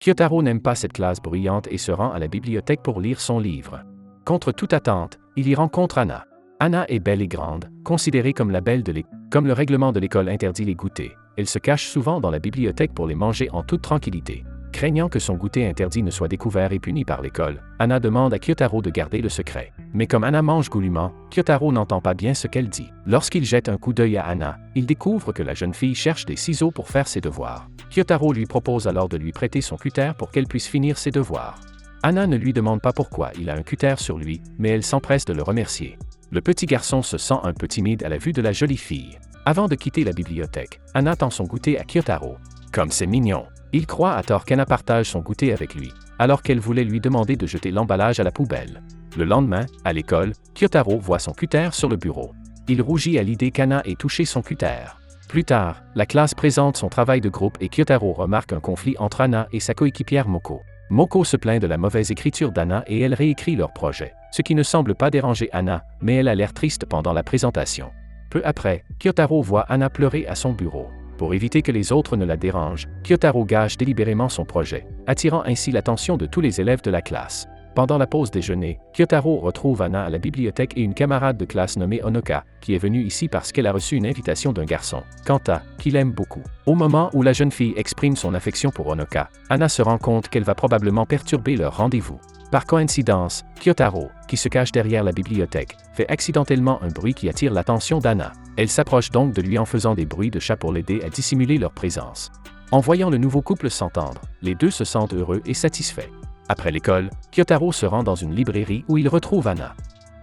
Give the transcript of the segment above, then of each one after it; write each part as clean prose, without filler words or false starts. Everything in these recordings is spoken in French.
Kyotaro n'aime pas cette classe bruyante et se rend à la bibliothèque pour lire son livre. Contre toute attente, il y rencontre Anna. Anna est belle et grande, considérée comme la belle de l'école. Comme le règlement de l'école interdit les goûters, elle se cache souvent dans la bibliothèque pour les manger en toute tranquillité. Craignant que son goûter interdit ne soit découvert et puni par l'école, Anna demande à Kyotaro de garder le secret. Mais comme Anna mange goulûment, Kyotaro n'entend pas bien ce qu'elle dit. Lorsqu'il jette un coup d'œil à Anna, il découvre que la jeune fille cherche des ciseaux pour faire ses devoirs. Kyotaro lui propose alors de lui prêter son cutter pour qu'elle puisse finir ses devoirs. Anna ne lui demande pas pourquoi il a un cutter sur lui, mais elle s'empresse de le remercier. Le petit garçon se sent un peu timide à la vue de la jolie fille. Avant de quitter la bibliothèque, Anna tend son goûter à Kyotaro. Comme c'est mignon! Il croit à tort qu'Anna partage son goûter avec lui, alors qu'elle voulait lui demander de jeter l'emballage à la poubelle. Le lendemain, à l'école, Kyotaro voit son cutter sur le bureau. Il rougit à l'idée qu'Anna ait touché son cutter. Plus tard, la classe présente son travail de groupe et Kyotaro remarque un conflit entre Anna et sa coéquipière Moko. Moko se plaint de la mauvaise écriture d'Anna et elle réécrit leur projet, ce qui ne semble pas déranger Anna, mais elle a l'air triste pendant la présentation. Peu après, Kyotaro voit Anna pleurer à son bureau. Pour éviter que les autres ne la dérangent, Kyotaro gâche délibérément son projet, attirant ainsi l'attention de tous les élèves de la classe. Pendant la pause déjeuner, Kyotaro retrouve Anna à la bibliothèque et une camarade de classe nommée Honoka, qui est venue ici parce qu'elle a reçu une invitation d'un garçon, Kanta, qui l'aime beaucoup. Au moment où la jeune fille exprime son affection pour Honoka, Anna se rend compte qu'elle va probablement perturber leur rendez-vous. Par coïncidence, Kyotaro, qui se cache derrière la bibliothèque, fait accidentellement un bruit qui attire l'attention d'Anna. Elle s'approche donc de lui en faisant des bruits de chat pour l'aider à dissimuler leur présence. En voyant le nouveau couple s'entendre, les deux se sentent heureux et satisfaits. Après l'école, Kyotaro se rend dans une librairie où il retrouve Anna.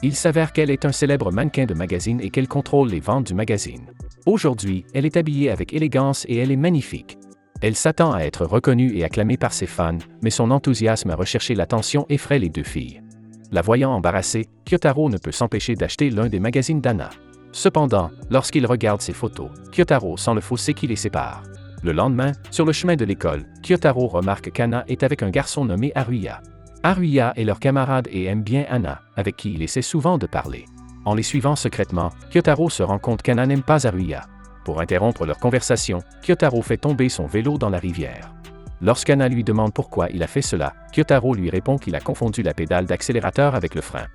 Il s'avère qu'elle est un célèbre mannequin de magazine et qu'elle contrôle les ventes du magazine. Aujourd'hui, elle est habillée avec élégance et elle est magnifique. Elle s'attend à être reconnue et acclamée par ses fans, mais son enthousiasme à rechercher l'attention effraie les deux filles. La voyant embarrassée, Kyotaro ne peut s'empêcher d'acheter l'un des magazines d'Anna. Cependant, lorsqu'il regarde ses photos, Kyotaro sent le fossé qui les sépare. Le lendemain, sur le chemin de l'école, Kyotaro remarque qu'Anna est avec un garçon nommé Haruya. Haruya est leur camarade et aime bien Anna, avec qui il essaie souvent de parler. En les suivant secrètement, Kyotaro se rend compte qu'Anna n'aime pas Haruya. Pour interrompre leur conversation, Kyotaro fait tomber son vélo dans la rivière. Lorsqu'Anna lui demande pourquoi il a fait cela, Kyotaro lui répond qu'il a confondu la pédale d'accélérateur avec le frein.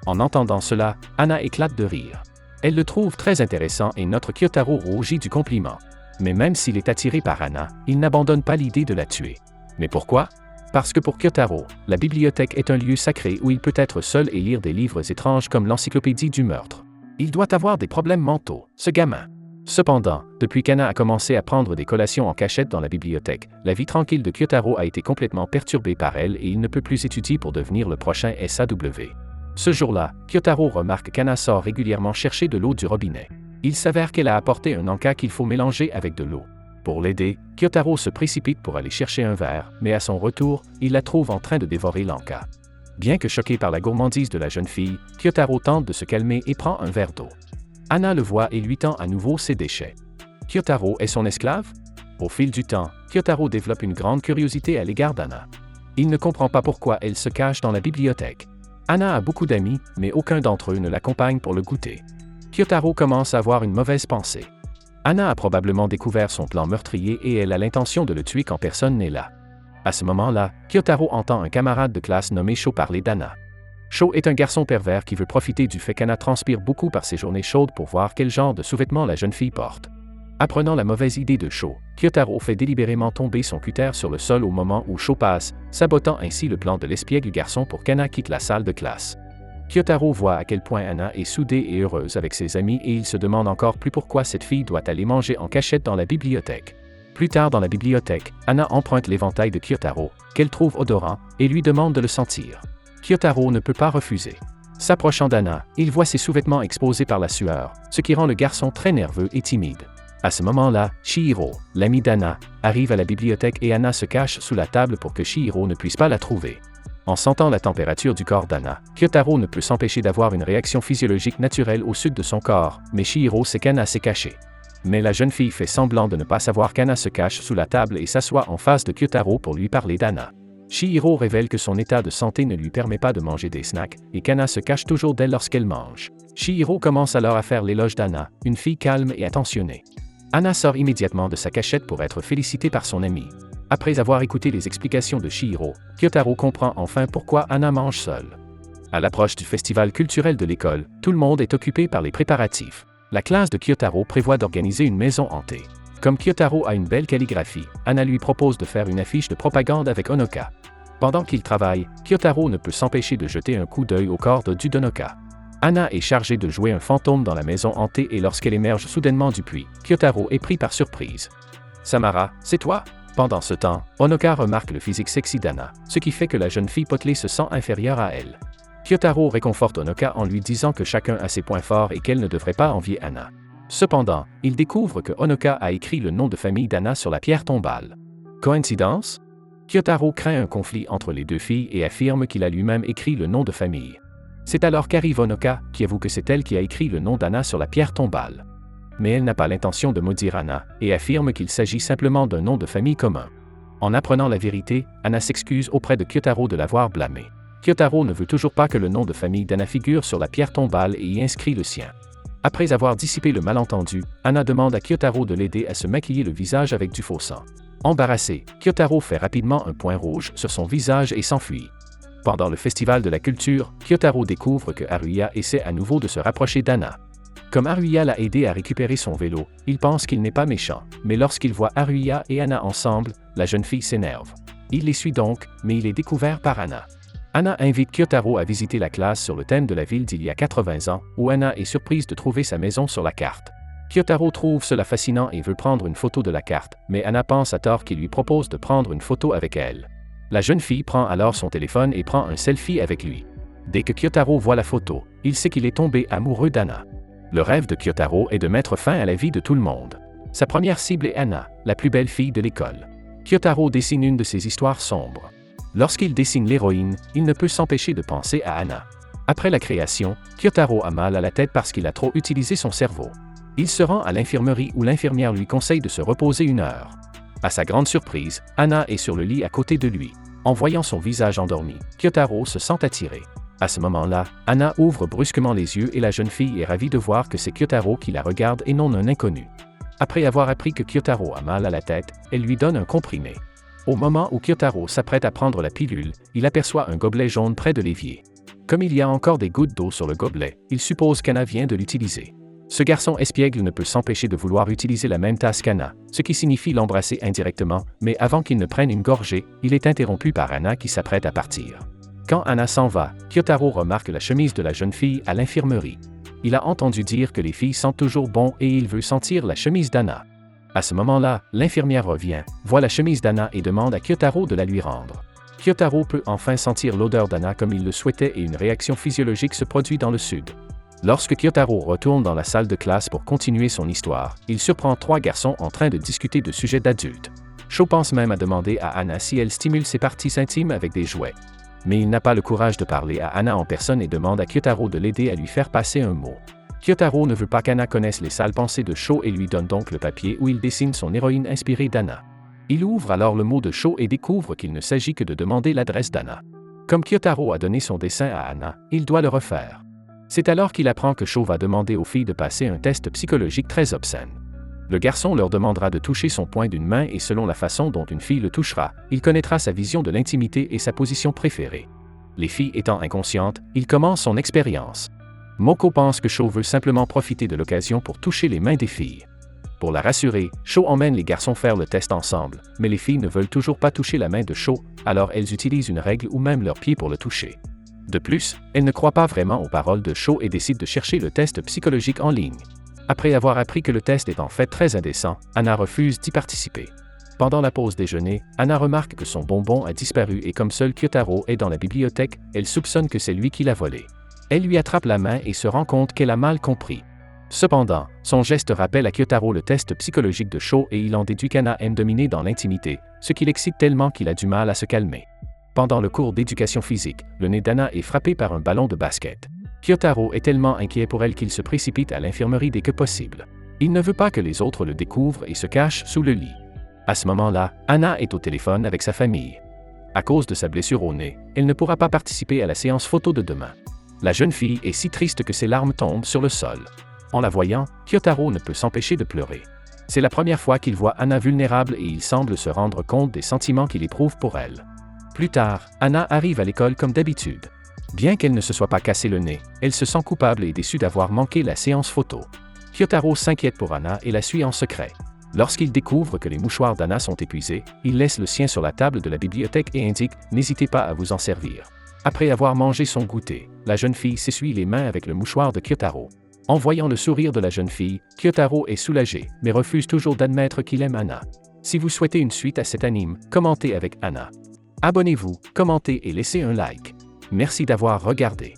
En entendant cela, Anna éclate de rire. Elle le trouve très intéressant et notre Kyotaro rougit du compliment. Mais même s'il est attiré par Anna, il n'abandonne pas l'idée de la tuer. Mais pourquoi? Parce que pour Kyotaro, la bibliothèque est un lieu sacré où il peut être seul et lire des livres étranges comme l'encyclopédie du meurtre. Il doit avoir des problèmes mentaux, ce gamin. Cependant, depuis qu'Anna a commencé à prendre des collations en cachette dans la bibliothèque, la vie tranquille de Kyotaro a été complètement perturbée par elle et il ne peut plus étudier pour devenir le prochain SAW. Ce jour-là, Kyotaro remarque qu'Anna sort régulièrement chercher de l'eau du robinet. Il s'avère qu'elle a apporté un anka qu'il faut mélanger avec de l'eau. Pour l'aider, Kyotaro se précipite pour aller chercher un verre, mais à son retour, il la trouve en train de dévorer l'anka. Bien que choqué par la gourmandise de la jeune fille, Kyotaro tente de se calmer et prend un verre d'eau. Anna le voit et lui tend à nouveau ses déchets. Kyotaro est son esclave? Au fil du temps, Kyotaro développe une grande curiosité à l'égard d'Anna. Il ne comprend pas pourquoi elle se cache dans la bibliothèque. Anna a beaucoup d'amis, mais aucun d'entre eux ne l'accompagne pour le goûter. Kyotaro commence à avoir une mauvaise pensée. Anna a probablement découvert son plan meurtrier et elle a l'intention de le tuer quand personne n'est là. À ce moment-là, Kyotaro entend un camarade de classe nommé Sho parler d'Anna. Sho est un garçon pervers qui veut profiter du fait qu'Anna transpire beaucoup par ses journées chaudes pour voir quel genre de sous-vêtements la jeune fille porte. Apprenant la mauvaise idée de Sho, Kyotaro fait délibérément tomber son cutter sur le sol au moment où Sho passe, sabotant ainsi le plan de l'espiègle garçon pour qu'Anna quitte la salle de classe. Kyotaro voit à quel point Anna est soudée et heureuse avec ses amis et il se demande encore plus pourquoi cette fille doit aller manger en cachette dans la bibliothèque. Plus tard dans la bibliothèque, Anna emprunte l'éventail de Kyotaro, qu'elle trouve odorant, et lui demande de le sentir. Kyotaro ne peut pas refuser. S'approchant d'Anna, il voit ses sous-vêtements exposés par la sueur, ce qui rend le garçon très nerveux et timide. À ce moment-là, Chihiro, l'ami d'Anna, arrive à la bibliothèque et Anna se cache sous la table pour que Chihiro ne puisse pas la trouver. En sentant la température du corps d'Anna, Kyotaro ne peut s'empêcher d'avoir une réaction physiologique naturelle au sud de son corps, mais Chihiro sait qu'Anna s'est cachée. Mais la jeune fille fait semblant de ne pas savoir qu'Anna se cache sous la table et s'assoit en face de Kyotaro pour lui parler d'Anna. Chihiro révèle que son état de santé ne lui permet pas de manger des snacks et qu'Anna se cache toujours d'elle lorsqu'elle mange. Chihiro commence alors à faire l'éloge d'Anna, une fille calme et attentionnée. Anna sort immédiatement de sa cachette pour être félicitée par son amie. Après avoir écouté les explications de Chihiro, Kyotaro comprend enfin pourquoi Anna mange seule. À l'approche du festival culturel de l'école, tout le monde est occupé par les préparatifs. La classe de Kyotaro prévoit d'organiser une maison hantée. Comme Kyotaro a une belle calligraphie, Anna lui propose de faire une affiche de propagande avec Honoka. Pendant qu'il travaille, Kyotaro ne peut s'empêcher de jeter un coup d'œil au corps de Judonoka. Anna est chargée de jouer un fantôme dans la maison hantée et lorsqu'elle émerge soudainement du puits, Kyotaro est pris par surprise. « Samara, c'est toi ?» Pendant ce temps, Honoka remarque le physique sexy d'Anna, ce qui fait que la jeune fille potelée se sent inférieure à elle. Kyotaro réconforte Honoka en lui disant que chacun a ses points forts et qu'elle ne devrait pas envier Anna. Cependant, il découvre que Honoka a écrit le nom de famille d'Anna sur la pierre tombale. Coïncidence? Kyotaro craint un conflit entre les deux filles et affirme qu'il a lui-même écrit le nom de famille. C'est alors qu'arrive Honoka, qui avoue que c'est elle qui a écrit le nom d'Anna sur la pierre tombale. Mais elle n'a pas l'intention de maudire Anna, et affirme qu'il s'agit simplement d'un nom de famille commun. En apprenant la vérité, Anna s'excuse auprès de Kyotaro de l'avoir blâmé. Kyotaro ne veut toujours pas que le nom de famille d'Anna figure sur la pierre tombale et y inscrit le sien. Après avoir dissipé le malentendu, Anna demande à Kyotaro de l'aider à se maquiller le visage avec du faux sang. Embarrassé, Kyotaro fait rapidement un point rouge sur son visage et s'enfuit. Pendant le festival de la culture, Kyotaro découvre que Haruya essaie à nouveau de se rapprocher d'Anna. Comme Haruya l'a aidé à récupérer son vélo, il pense qu'il n'est pas méchant, mais lorsqu'il voit Haruya et Anna ensemble, la jeune fille s'énerve. Il les suit donc, mais il est découvert par Anna. Anna invite Kyotaro à visiter la classe sur le thème de la ville d'il y a 80 ans, où Anna est surprise de trouver sa maison sur la carte. Kyotaro trouve cela fascinant et veut prendre une photo de la carte, mais Anna pense à tort qu'il lui propose de prendre une photo avec elle. La jeune fille prend alors son téléphone et prend un selfie avec lui. Dès que Kyotaro voit la photo, il sait qu'il est tombé amoureux d'Anna. Le rêve de Kyotaro est de mettre fin à la vie de tout le monde. Sa première cible est Anna, la plus belle fille de l'école. Kyotaro dessine une de ses histoires sombres. Lorsqu'il dessine l'héroïne, il ne peut s'empêcher de penser à Anna. Après la création, Kyotaro a mal à la tête parce qu'il a trop utilisé son cerveau. Il se rend à l'infirmerie où l'infirmière lui conseille de se reposer 1 heure. À sa grande surprise, Anna est sur le lit à côté de lui. En voyant son visage endormi, Kyotaro se sent attiré. À ce moment-là, Anna ouvre brusquement les yeux et la jeune fille est ravie de voir que c'est Kyotaro qui la regarde et non un inconnu. Après avoir appris que Kyotaro a mal à la tête, elle lui donne un comprimé. Au moment où Kyotaro s'apprête à prendre la pilule, il aperçoit un gobelet jaune près de l'évier. Comme il y a encore des gouttes d'eau sur le gobelet, il suppose qu'Anna vient de l'utiliser. Ce garçon espiègle ne peut s'empêcher de vouloir utiliser la même tasse qu'Anna, ce qui signifie l'embrasser indirectement, mais avant qu'il ne prenne une gorgée, il est interrompu par Anna qui s'apprête à partir. Quand Anna s'en va, Kyotaro remarque la chemise de la jeune fille à l'infirmerie. Il a entendu dire que les filles sentent toujours bon et il veut sentir la chemise d'Anna. À ce moment-là, l'infirmière revient, voit la chemise d'Anna et demande à Kyotaro de la lui rendre. Kyotaro peut enfin sentir l'odeur d'Anna comme il le souhaitait et une réaction physiologique se produit dans le sud. Lorsque Kyotaro retourne dans la salle de classe pour continuer son histoire, il surprend 3 garçons en train de discuter de sujets d'adultes. Sho pense même à demander à Anna si elle stimule ses parties intimes avec des jouets. Mais il n'a pas le courage de parler à Anna en personne et demande à Kyotaro de l'aider à lui faire passer un mot. Kyotaro ne veut pas qu'Anna connaisse les sales pensées de Sho et lui donne donc le papier où il dessine son héroïne inspirée d'Anna. Il ouvre alors le mot de Sho et découvre qu'il ne s'agit que de demander l'adresse d'Anna. Comme Kyotaro a donné son dessin à Anna, il doit le refaire. C'est alors qu'il apprend que Sho va demander aux filles de passer un test psychologique très obscène. Le garçon leur demandera de toucher son poing d'une main et selon la façon dont une fille le touchera, il connaîtra sa vision de l'intimité et sa position préférée. Les filles étant inconscientes, il commence son expérience. Moko pense que Sho veut simplement profiter de l'occasion pour toucher les mains des filles. Pour la rassurer, Sho emmène les garçons faire le test ensemble, mais les filles ne veulent toujours pas toucher la main de Sho, alors elles utilisent une règle ou même leurs pieds pour le toucher. De plus, elles ne croient pas vraiment aux paroles de Sho et décident de chercher le test psychologique en ligne. Après avoir appris que le test est en fait très indécent, Anna refuse d'y participer. Pendant la pause déjeuner, Anna remarque que son bonbon a disparu et comme seul Kyotaro est dans la bibliothèque, elle soupçonne que c'est lui qui l'a volé. Elle lui attrape la main et se rend compte qu'elle a mal compris. Cependant, son geste rappelle à Kyotaro le test psychologique de Sho et il en déduit qu'Anna aime dominer dans l'intimité, ce qui l'excite tellement qu'il a du mal à se calmer. Pendant le cours d'éducation physique, le nez d'Anna est frappé par un ballon de basket. Kyotaro est tellement inquiet pour elle qu'il se précipite à l'infirmerie dès que possible. Il ne veut pas que les autres le découvrent et se cache sous le lit. À ce moment-là, Anna est au téléphone avec sa famille. À cause de sa blessure au nez, elle ne pourra pas participer à la séance photo de demain. La jeune fille est si triste que ses larmes tombent sur le sol. En la voyant, Kyotaro ne peut s'empêcher de pleurer. C'est la première fois qu'il voit Anna vulnérable et il semble se rendre compte des sentiments qu'il éprouve pour elle. Plus tard, Anna arrive à l'école comme d'habitude. Bien qu'elle ne se soit pas cassé le nez, elle se sent coupable et déçue d'avoir manqué la séance photo. Kyotaro s'inquiète pour Anna et la suit en secret. Lorsqu'il découvre que les mouchoirs d'Anna sont épuisés, il laisse le sien sur la table de la bibliothèque et indique « N'hésitez pas à vous en servir ». Après avoir mangé son goûter, la jeune fille s'essuie les mains avec le mouchoir de Kyotaro. En voyant le sourire de la jeune fille, Kyotaro est soulagé, mais refuse toujours d'admettre qu'il aime Anna. Si vous souhaitez une suite à cet anime, commentez avec Anna. Abonnez-vous, commentez et laissez un like. Merci d'avoir regardé.